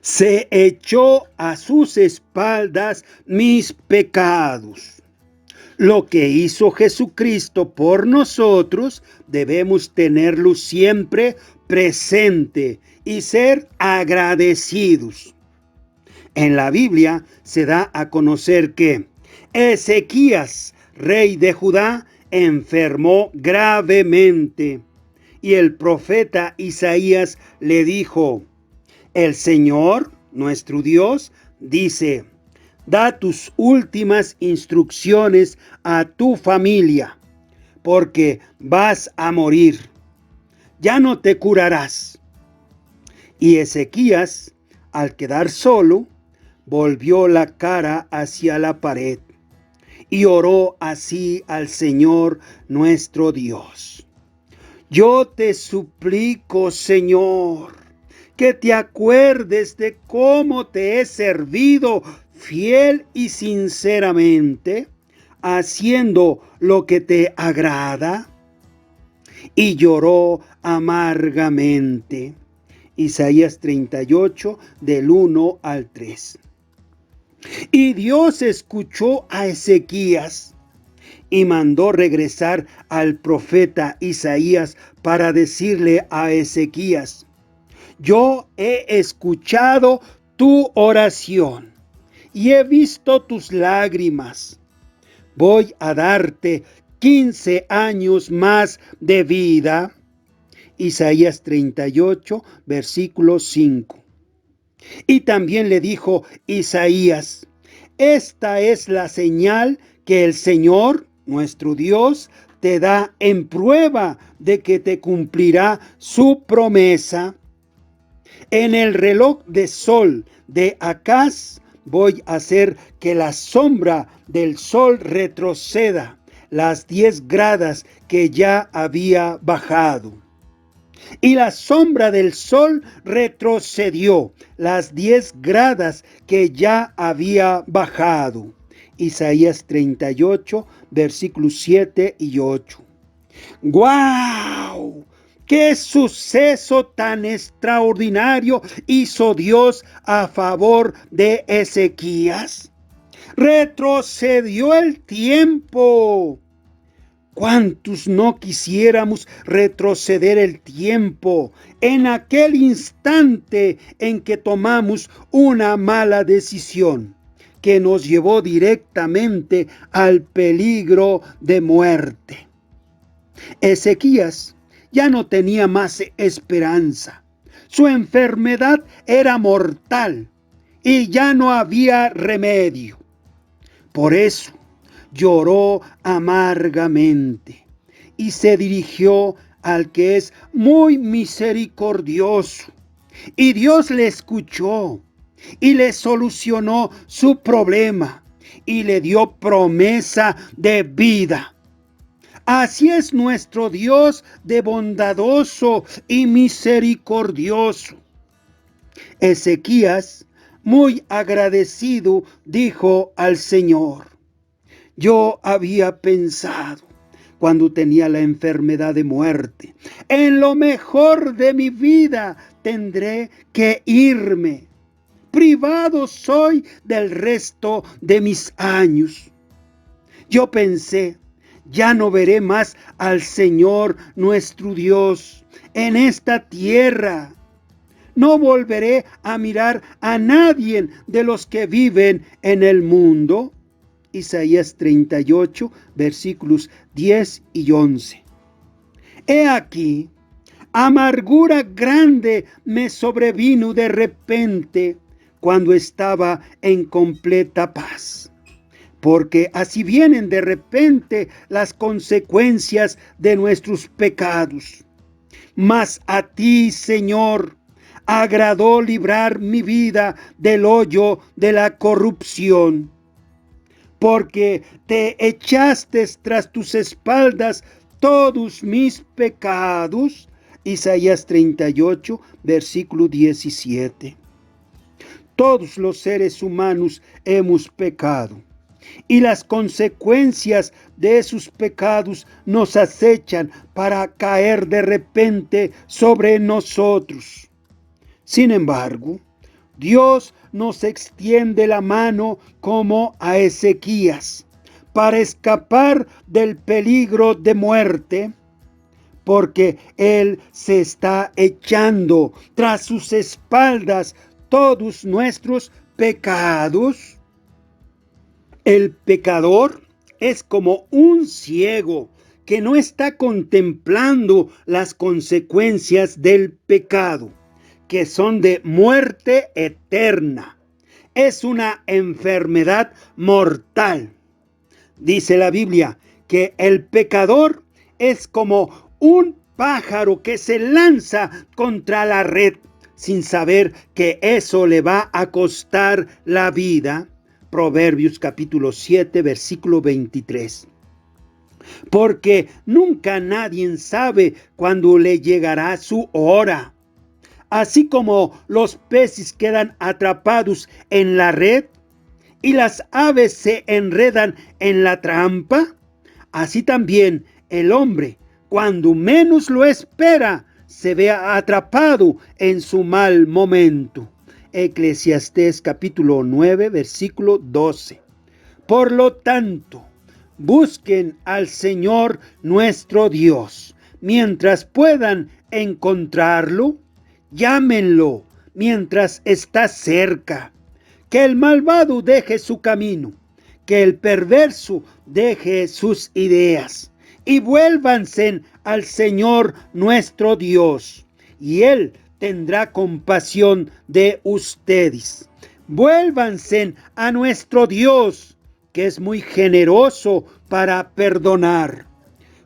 Se echó a sus espaldas mis pecados. Lo que hizo Jesucristo por nosotros debemos tenerlo siempre presente y ser agradecidos. En la Biblia se da a conocer que Ezequías, rey de Judá, enfermó gravemente y el profeta Isaías le dijo: el Señor, nuestro Dios, dice: da tus últimas instrucciones a tu familia, porque vas a morir. Ya no te curarás. Y Ezequías, al quedar solo, volvió la cara hacia la pared y oró así al Señor nuestro Dios: yo te suplico, Señor, que te acuerdes de cómo te he servido fiel y sinceramente, haciendo lo que te agrada. Y lloró amargamente. Isaías 38, del 1 al 3. Y Dios escuchó a Ezequías y mandó regresar al profeta Isaías para decirle a Ezequías: yo he escuchado tu oración y he visto tus lágrimas. Voy a darte 15 años más de vida. Isaías 38, versículo 5. Y también le dijo Isaías: esta es la señal que el Señor, nuestro Dios, te da en prueba de que te cumplirá su promesa. En el reloj de sol de Acaz voy a hacer que la sombra del sol retroceda las 10 gradas que ya había bajado. Y la sombra del sol retrocedió las 10 gradas que ya había bajado. Isaías 38, versículos 7 y 8. ¡Guau! ¡Qué suceso tan extraordinario hizo Dios a favor de Ezequías! Retrocedió el tiempo. ¿Cuántos no quisiéramos retroceder el tiempo en aquel instante en que tomamos una mala decisión que nos llevó directamente al peligro de muerte? Ezequías ya no tenía más esperanza. Su enfermedad era mortal y ya no había remedio. Por eso lloró amargamente y se dirigió al que es muy misericordioso. Y Dios le escuchó y le solucionó su problema y le dio promesa de vida. Así es nuestro Dios de bondadoso y misericordioso. Ezequías, muy agradecido, dijo al Señor: yo había pensado, cuando tenía la enfermedad de muerte, en lo mejor de mi vida tendré que irme. Privado soy del resto de mis años. Yo pensé: ya no veré más al Señor nuestro Dios en esta tierra. No volveré a mirar a nadie de los que viven en el mundo. Isaías 38, versículos 10 y 11. He aquí, amargura grande me sobrevino de repente cuando estaba en completa paz. Porque así vienen de repente las consecuencias de nuestros pecados. Mas a ti, Señor, agradó librar mi vida del hoyo de la corrupción, porque te echaste tras tus espaldas todos mis pecados. Isaías 38, versículo 17. Todos los seres humanos hemos pecado, y las consecuencias de sus pecados nos acechan para caer de repente sobre nosotros. Sin embargo, Dios nos extiende la mano como a Ezequías para escapar del peligro de muerte, porque Él se está echando tras sus espaldas todos nuestros pecados. El pecador es como un ciego que no está contemplando las consecuencias del pecado, que son de muerte eterna. Es una enfermedad mortal. Dice la Biblia que el pecador es como un pájaro que se lanza contra la red sin saber que eso le va a costar la vida. Proverbios capítulo 7, versículo 23. Porque nunca nadie sabe cuándo le llegará su hora. Así como los peces quedan atrapados en la red y las aves se enredan en la trampa, así también el hombre, cuando menos lo espera, se ve atrapado en su mal momento. Eclesiastés capítulo 9, versículo 12. Por lo tanto, busquen al Señor nuestro Dios mientras puedan encontrarlo. Llámenlo mientras está cerca. Que el malvado deje su camino, que el perverso deje sus ideas, y vuélvanse al Señor nuestro Dios, y Él tendrá compasión de ustedes. Vuélvanse a nuestro Dios, que es muy generoso para perdonar,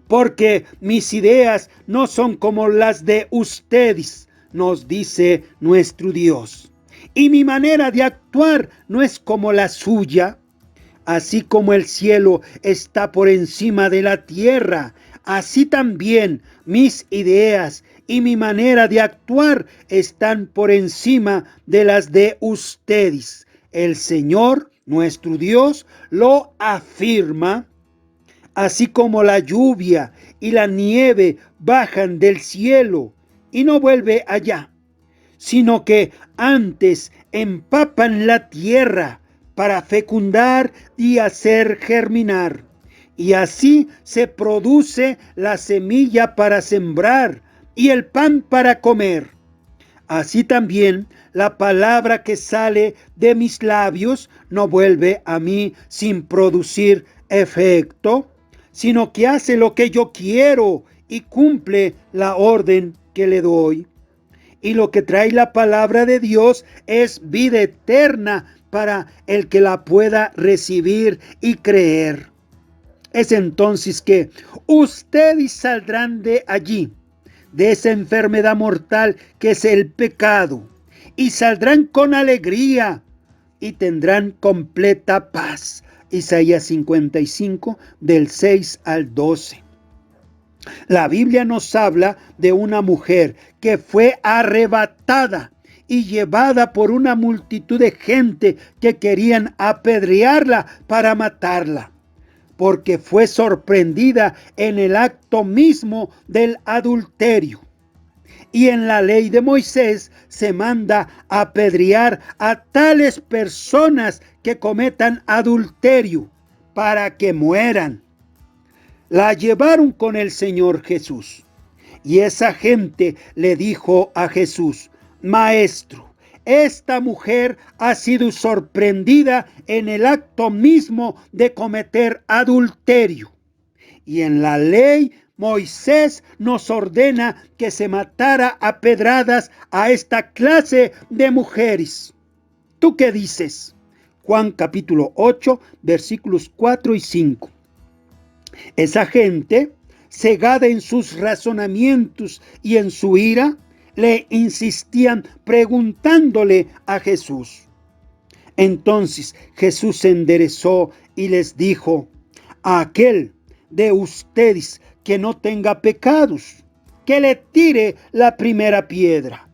porque mis ideas no son como las de ustedes, nos dice nuestro Dios. Y mi manera de actuar no es como la suya. Así como el cielo está por encima de la tierra, así también mis ideas y mi manera de actuar están por encima de las de ustedes. El Señor, nuestro Dios, lo afirma. Así como la lluvia y la nieve bajan del cielo y no vuelve allá, sino que antes empapan la tierra para fecundar y hacer germinar. Y así se produce la semilla para sembrar y el pan para comer. Así también la palabra que sale de mis labios no vuelve a mí sin producir efecto, sino que hace lo que yo quiero y cumple la orden que le doy. Y lo que trae la palabra de Dios es vida eterna para el que la pueda recibir y creer. Es entonces que ustedes saldrán de allí, de esa enfermedad mortal que es el pecado, y saldrán con alegría y tendrán completa paz. Isaías 55, del 6 al 12. La Biblia nos habla de una mujer que fue arrebatada y llevada por una multitud de gente que querían apedrearla para matarla, porque fue sorprendida en el acto mismo del adulterio. Y en la ley de Moisés se manda apedrear a tales personas que cometan adulterio para que mueran. La llevaron con el Señor Jesús. Y esa gente le dijo a Jesús: Maestro, esta mujer ha sido sorprendida en el acto mismo de cometer adulterio. Y en la ley Moisés nos ordena que se matara a pedradas a esta clase de mujeres. ¿Tú qué dices? Juan capítulo 8, versículos 4 y 5. Esa gente, cegada en sus razonamientos y en su ira, le insistían preguntándole a Jesús. Entonces Jesús se enderezó y les dijo: a aquel de ustedes que no tenga pecados, que le tire la primera piedra.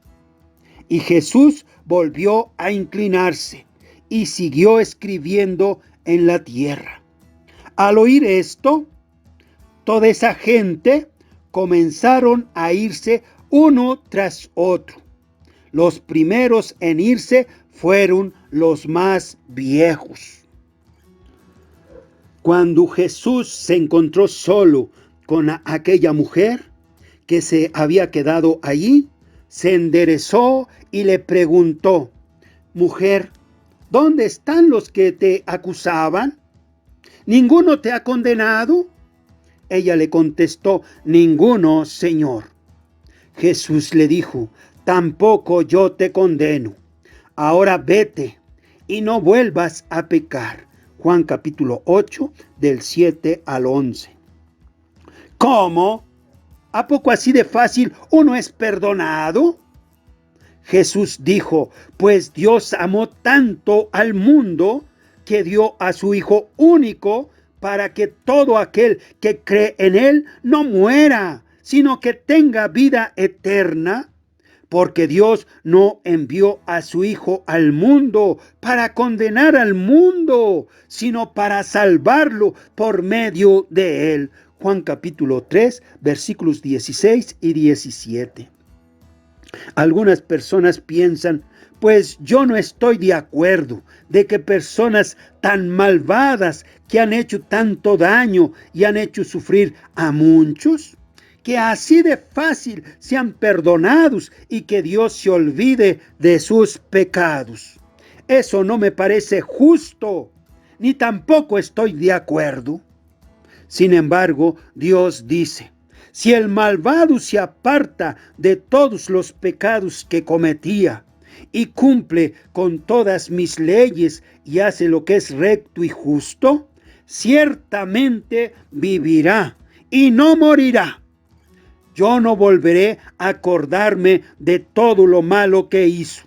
Y Jesús volvió a inclinarse y siguió escribiendo en la tierra. Al oír esto, toda esa gente comenzaron a irse uno tras otro. Los primeros en irse fueron los más viejos. Cuando Jesús se encontró solo con aquella mujer que se había quedado allí, se enderezó y le preguntó: mujer, ¿dónde están los que te acusaban? ¿Ninguno te ha condenado? Ella le contestó: ninguno, Señor. Jesús le dijo: tampoco yo te condeno. Ahora vete y no vuelvas a pecar. Juan capítulo 8, del 7 al 11. ¿Cómo? ¿A poco así de fácil uno es perdonado? Jesús dijo: pues Dios amó tanto al mundo que dio a su Hijo único para que todo aquel que cree en Él no muera, sino que tenga vida eterna. Porque Dios no envió a su Hijo al mundo para condenar al mundo, sino para salvarlo por medio de Él. Juan capítulo 3, versículos 16 y 17. Algunas personas piensan: pues yo no estoy de acuerdo de que personas tan malvadas que han hecho tanto daño y han hecho sufrir a muchos, que así de fácil sean perdonados y que Dios se olvide de sus pecados. Eso no me parece justo, ni tampoco estoy de acuerdo. Sin embargo, Dios dice: si el malvado se aparta de todos los pecados que cometía y cumple con todas mis leyes y hace lo que es recto y justo, ciertamente vivirá y no morirá. Yo no volveré a acordarme de todo lo malo que hizo,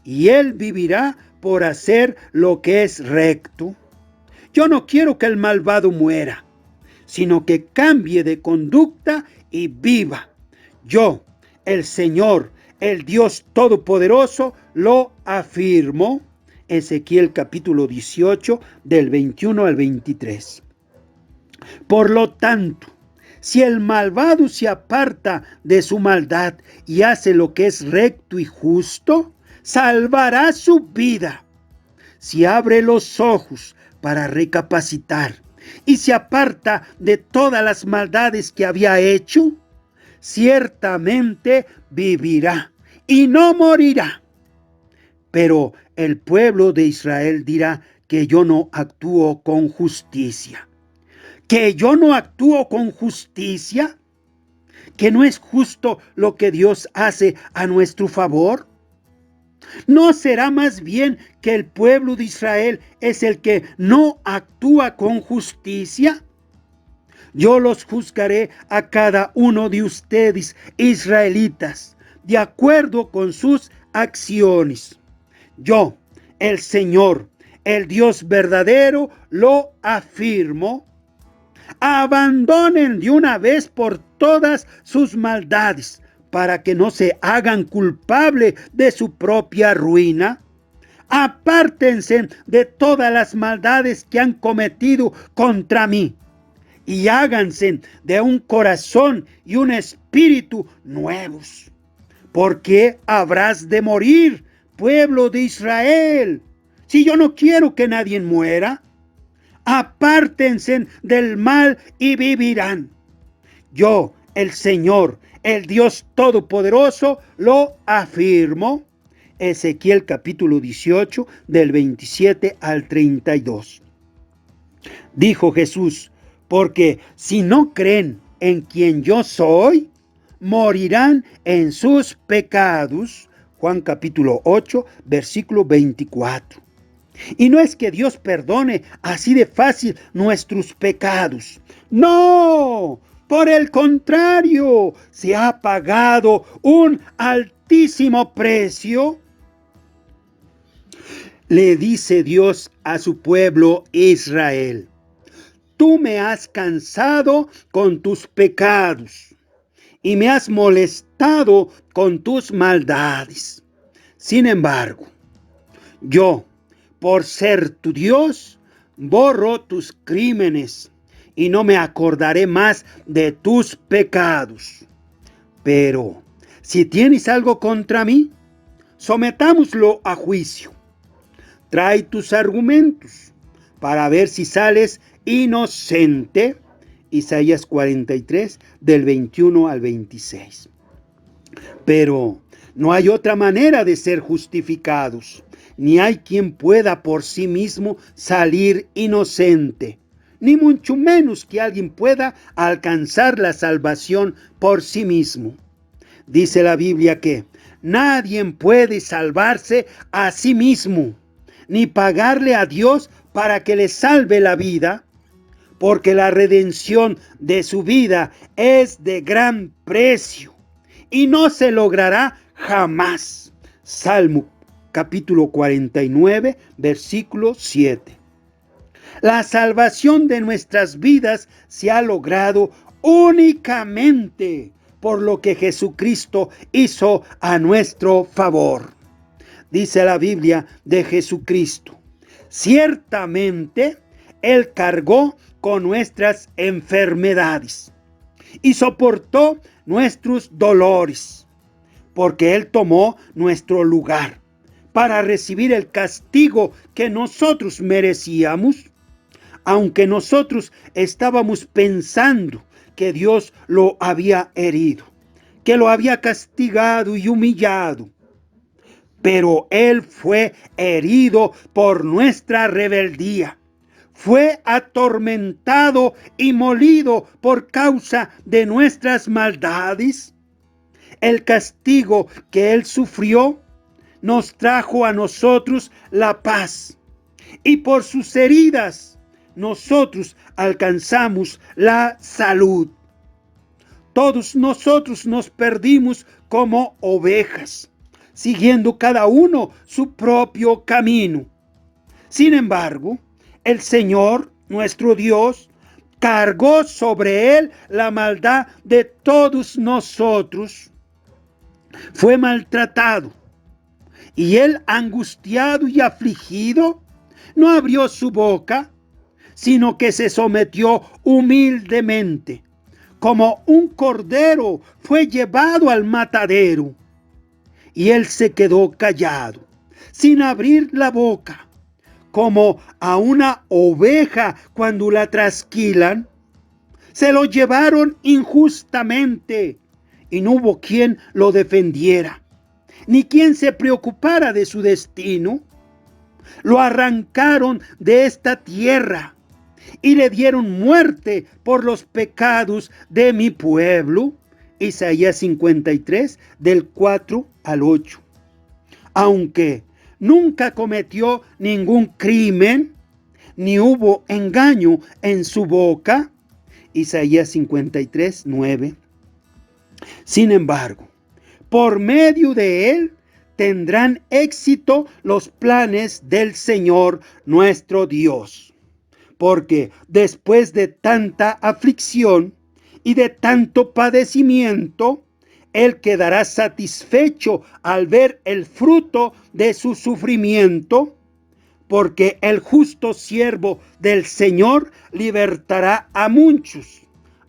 y él vivirá por hacer lo que es recto. Yo no quiero que el malvado muera, sino que cambie de conducta y viva. Yo, el Señor, el Dios Todopoderoso, lo afirmo. Ezequiel capítulo 18, del 21 al 23. Por lo tanto, si el malvado se aparta de su maldad y hace lo que es recto y justo, salvará su vida. Si abre los ojos para recapacitar y se aparta de todas las maldades que había hecho, ciertamente vivirá y no morirá. Pero el pueblo de Israel dirá que yo no actúo con justicia. ¿Que yo no actúo con justicia? ¿Que no es justo lo que Dios hace a nuestro favor? ¿No será más bien que el pueblo de Israel es el que no actúa con justicia? Yo los juzgaré a cada uno de ustedes, israelitas, de acuerdo con sus acciones. Yo, el Señor, el Dios verdadero, lo afirmo. Abandonen de una vez por todas sus maldades, para que no se hagan culpables de su propia ruina. Apártense de todas las maldades que han cometido contra mí, y háganse de un corazón y un espíritu nuevos. Porque habrás de morir, pueblo de Israel, si yo no quiero que nadie muera. Apártense del mal y vivirán. Yo, el Señor, el Dios Todopoderoso, lo afirmo. Ezequiel capítulo 18, del 27 al 32. Dijo Jesús: porque si no creen en quien yo soy, morirán en sus pecados. Juan capítulo 8, versículo 24. Y no es que Dios perdone así de fácil nuestros pecados. No, por el contrario, se ha pagado un altísimo precio. Le dice Dios a su pueblo Israel: tú me has cansado con tus pecados y me has molestado con tus maldades. Sin embargo, yo, por ser tu Dios, borro tus crímenes y no me acordaré más de tus pecados. Pero si tienes algo contra mí, sometámoslo a juicio. trae tus argumentos para ver si sales inocente. Isaías 43, del 21 al 26. Pero no hay otra manera de ser justificados, ni hay quien pueda por sí mismo salir inocente, ni mucho menos que alguien pueda alcanzar la salvación por sí mismo. Dice la Biblia que nadie puede salvarse a sí mismo, ni pagarle a Dios para que le salve la vida, porque la redención de su vida es de gran precio y no se logrará jamás. Salmo capítulo 49, versículo 7. La salvación de nuestras vidas se ha logrado únicamente por lo que Jesucristo hizo a nuestro favor. Dice la Biblia de Jesucristo: ciertamente Él cargó con nuestras enfermedades y soportó nuestros dolores, porque Él tomó nuestro lugar para recibir el castigo que nosotros merecíamos, aunque nosotros estábamos pensando que Dios lo había herido, que lo había castigado y humillado. Pero Él fue herido por nuestra rebeldía. Fue atormentado y molido por causa de nuestras maldades. El castigo que Él sufrió nos trajo a nosotros la paz, y por sus heridas nosotros alcanzamos la salud. Todos nosotros nos perdimos como ovejas, siguiendo cada uno su propio camino. Sin embargo, el Señor, nuestro Dios, cargó sobre Él la maldad de todos nosotros. Fue maltratado, y Él, angustiado y afligido, no abrió su boca, sino que se sometió humildemente. Como un cordero fue llevado al matadero, y Él se quedó callado, sin abrir la boca. Como a una oveja cuando la trasquilan, se lo llevaron injustamente, y no hubo quien lo defendiera, ni quien se preocupara de su destino. Lo arrancaron de esta tierra y le dieron muerte por los pecados de mi pueblo. Isaías 53, del 4 al 8. Aunque nunca cometió ningún crimen, ni hubo engaño en su boca. Isaías 53, 9. Sin embargo, por medio de Él tendrán éxito los planes del Señor nuestro Dios. Porque después de tanta aflicción y de tanto padecimiento, Él quedará satisfecho al ver el fruto de su sufrimiento, porque el justo siervo del Señor libertará a muchos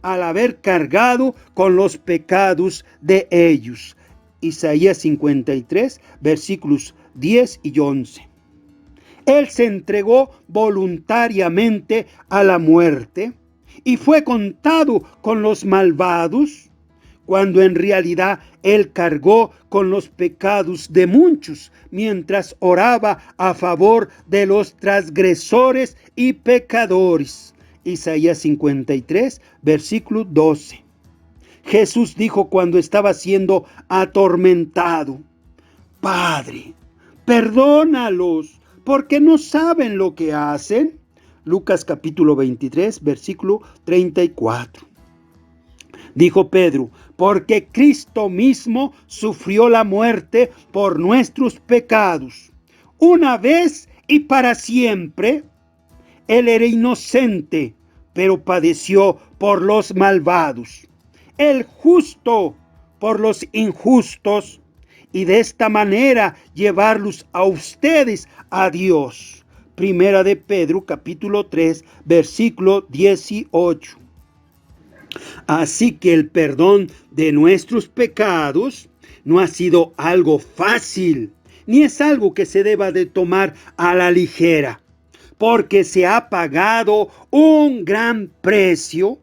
al haber cargado con los pecados de ellos. Isaías 53, versículos 10 y 11. Él se entregó voluntariamente a la muerte y fue contado con los malvados, cuando en realidad Él cargó con los pecados de muchos mientras oraba a favor de los transgresores y pecadores. Isaías 53, versículo 12. Jesús dijo cuando estaba siendo atormentado: Padre, perdónalos, porque no saben lo que hacen. Lucas capítulo 23, versículo 34. Dijo Pedro: porque Cristo mismo sufrió la muerte por nuestros pecados, una vez y para siempre. Él era inocente, pero padeció por los malvados, el justo por los injustos, y de esta manera llevarlos a ustedes a Dios. Primera de Pedro capítulo 3, versículo 18. Así que el perdón de nuestros pecados no ha sido algo fácil ni es algo que se deba de tomar a la ligera, porque se ha pagado un gran precio.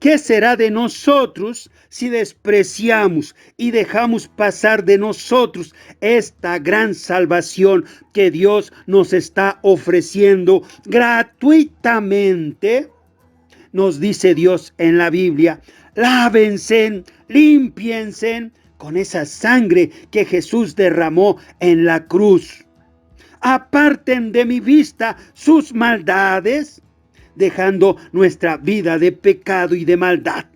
¿Qué será de nosotros si despreciamos y dejamos pasar de nosotros esta gran salvación que Dios nos está ofreciendo gratuitamente? Nos dice Dios en la Biblia: lávense, límpiense con esa sangre que Jesús derramó en la cruz. Aparten de mi vista sus maldades, dejando nuestra vida de pecado y de maldad.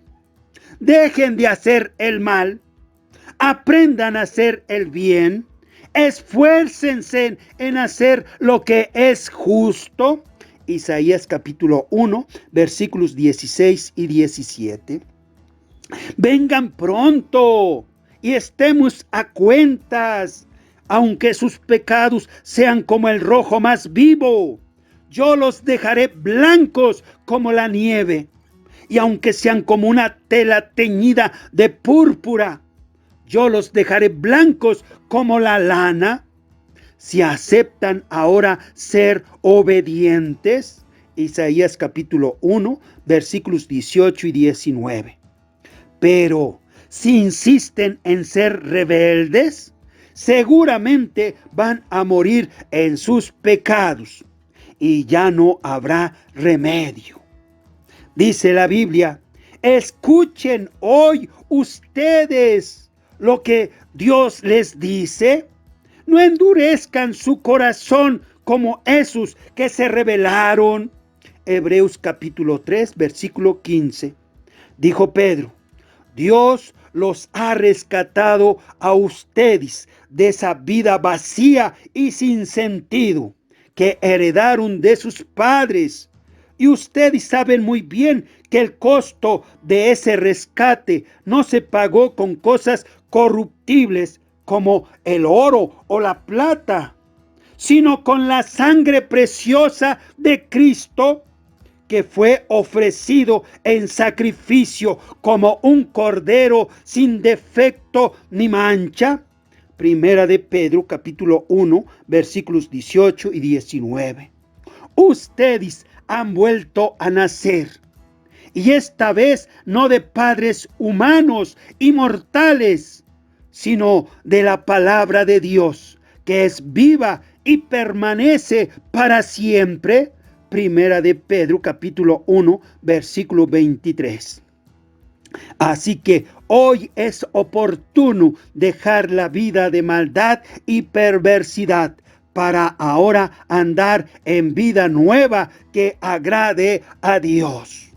Dejen de hacer el mal, aprendan a hacer el bien, esfuércense en hacer lo que es justo. Isaías capítulo 1, versículos 16 y 17. Vengan pronto y estemos a cuentas, aunque sus pecados sean como el rojo más vivo. Yo los dejaré blancos como la nieve, y aunque sean como una tela teñida de púrpura, yo los dejaré blancos como la lana. Si aceptan ahora ser obedientes. Isaías capítulo 1, versículos 18 y 19. Pero si insisten en ser rebeldes, seguramente van a morir en sus pecados y ya no habrá remedio. Dice la Biblia: escuchen hoy ustedes lo que Dios les dice. No endurezcan su corazón como esos que se rebelaron. Hebreos capítulo 3, versículo 15. Dijo Pedro: Dios los ha rescatado a ustedes de esa vida vacía y sin sentido que heredaron de sus padres. Y ustedes saben muy bien que el costo de ese rescate no se pagó con cosas corruptibles como el oro o la plata, sino con la sangre preciosa de Cristo, que fue ofrecido en sacrificio como un cordero sin defecto ni mancha. Primera de Pedro capítulo 1, versículos 18 y 19. Ustedes han vuelto a nacer, y esta vez no de padres humanos y mortales, sino de la palabra de Dios, que es viva y permanece para siempre. Primera de Pedro capítulo 1, versículo 23. Así que hoy es oportuno dejar la vida de maldad y perversidad para ahora andar en vida nueva que agrade a Dios.